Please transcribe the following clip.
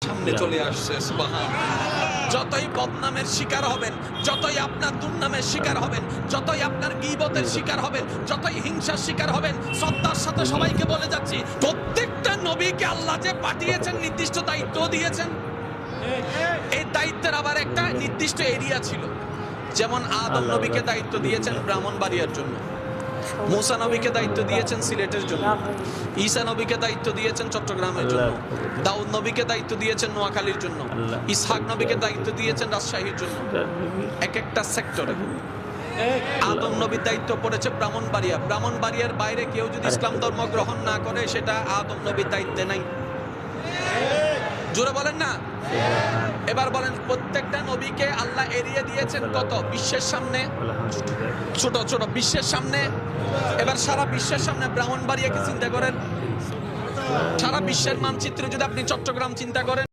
সামনে চলে আসছে। সুবহানাল্লাহ। যতই বদনামের শিকার হবেন, যতই আপনার দুর্নামের শিকার হবেন, যতই আপনার গীবতের শিকার হবেন, যতই হিংসার শিকার হবেন, শ্রদ্ধার সাথে সবাইকে বলে যাচ্ছি, প্রত্যেকটা নবীকে আল্লাহ যে পাঠিয়েছেন নির্দিষ্ট দায়িত্ব দিয়েছেন। এই দায়িত্বের আবার একটা নির্দিষ্ট এরিয়া ছিল। যেমন আদম নবীকে দায়িত্ব দিয়েছেন ব্রাহ্মণবাড়িয়ার জন্য, মুসা নবীকে দায়িত্ব দিয়েছেন সিলেটের জন্য, ঈসা নবীকে দায়িত্ব দিয়েছেন চট্টগ্রামের জন্য, দাউদ নবীকে দায়িত্ব দিয়েছেন নোয়াখালীর জন্য, ইসহাক নবীকে দায়িত্ব দিয়েছেন রাজশাহীর জন্য। এক একটা সেক্টরে আদম নবীর দায়িত্ব পড়েছে ব্রাহ্মণবাড়িয়া। ব্রাহ্মণবাড়িয়ার বাইরে কেউ যদি ইসলাম ধর্ম গ্রহণ না করে সেটা আদম নবীর দায়িত্বে নাই। জোরে বলেন না। এবার বলেন, প্রত্যেকটা নবীকে আল্লাহ এরিয়া দিয়েছেন কত? বিশ্বের সামনে ছোট ছোট, বিশ্বের সামনে। এবার সারা বিশ্বের সামনে ব্রাহ্মণবাড়িয়াকে চিন্তা করেন, সারা বিশ্বের মানচিত্রে যদি আপনি চট্টগ্রাম চিন্তা করেন,